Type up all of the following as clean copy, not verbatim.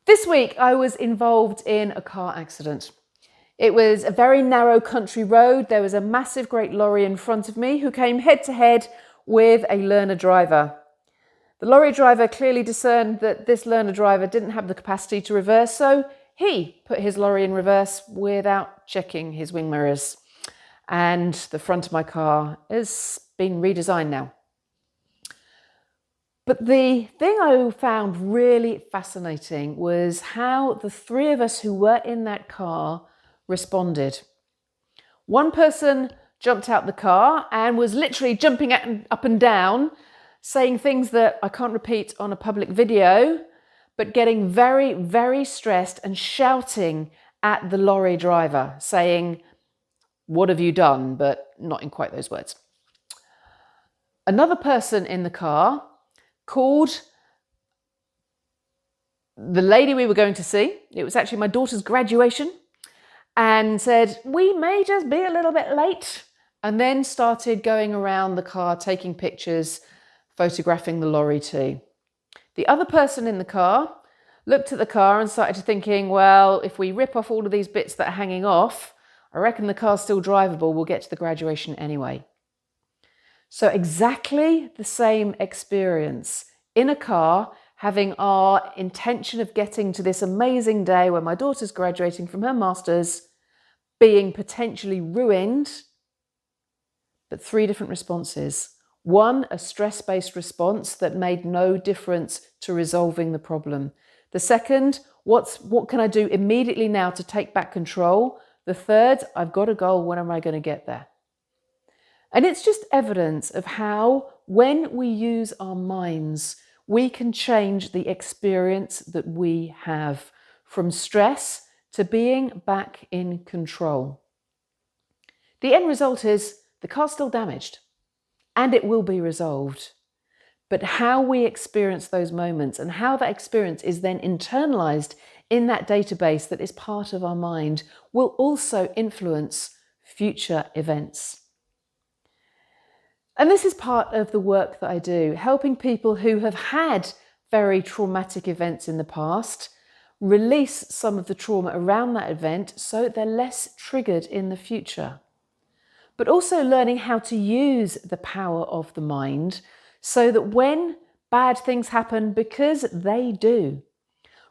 This week I was involved in a car accident. It was a very narrow country road. There was a massive great lorry in front of me who came head to head with a learner driver. The lorry driver clearly discerned that this learner driver didn't have the capacity to reverse, so he put his lorry in reverse without checking his wing mirrors. And the front of my car has been redesigned now. But the thing I found really fascinating was how the three of us who were in that car responded. One person jumped out the car and was literally jumping up and down, saying things that I can't repeat on a public video, but getting very, very stressed and shouting at the lorry driver, saying, "What have you done?" but not in quite those words. Another person in the car called the lady we were going to see. It was actually my daughter's graduation, and said, "We may just be a little bit late," and then started going around the car, taking pictures, photographing the lorry too. The other person in the car looked at the car and started thinking, well, if we rip off all of these bits that are hanging off, I reckon the car's still drivable, we'll get to the graduation anyway. So exactly the same experience in a car, having our intention of getting to this amazing day where my daughter's graduating from her master's, being potentially ruined, but three different responses. One, a stress-based response that made no difference to resolving the problem. The second, what can I do immediately now to take back control? The third, I've got a goal, when am I going to get there? And it's just evidence of how, when we use our minds, we can change the experience that we have, from stress to being back in control. The end result is the car's still damaged and it will be resolved. But how we experience those moments and how that experience is then internalized in that database that is part of our mind will also influence future events. And this is part of the work that I do, helping people who have had very traumatic events in the past release some of the trauma around that event so they're less triggered in the future. But also learning how to use the power of the mind so that when bad things happen, because they do,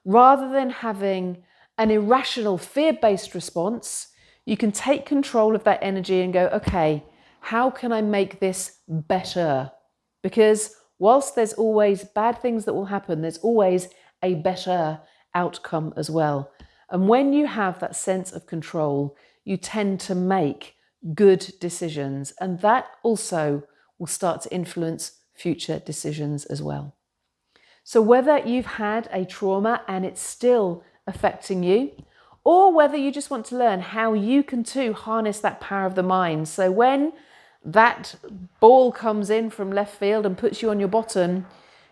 rather than having an irrational fear-based response, you can take control of that energy and go, okay, how can I make this better? Because whilst there's always bad things that will happen, there's always a better outcome as well. And when you have that sense of control, you tend to make good decisions, and that also will start to influence future decisions as well. So whether you've had a trauma and it's still affecting you, or whether you just want to learn how you can too harness that power of the mind, so when that ball comes in from left field and puts you on your bottom,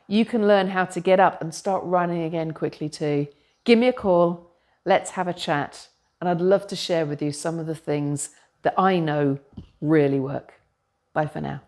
you can learn how to get up and start running again quickly too. Give me a call, let's have a chat, and I'd love to share with you some of the things that I know really work. Bye for now.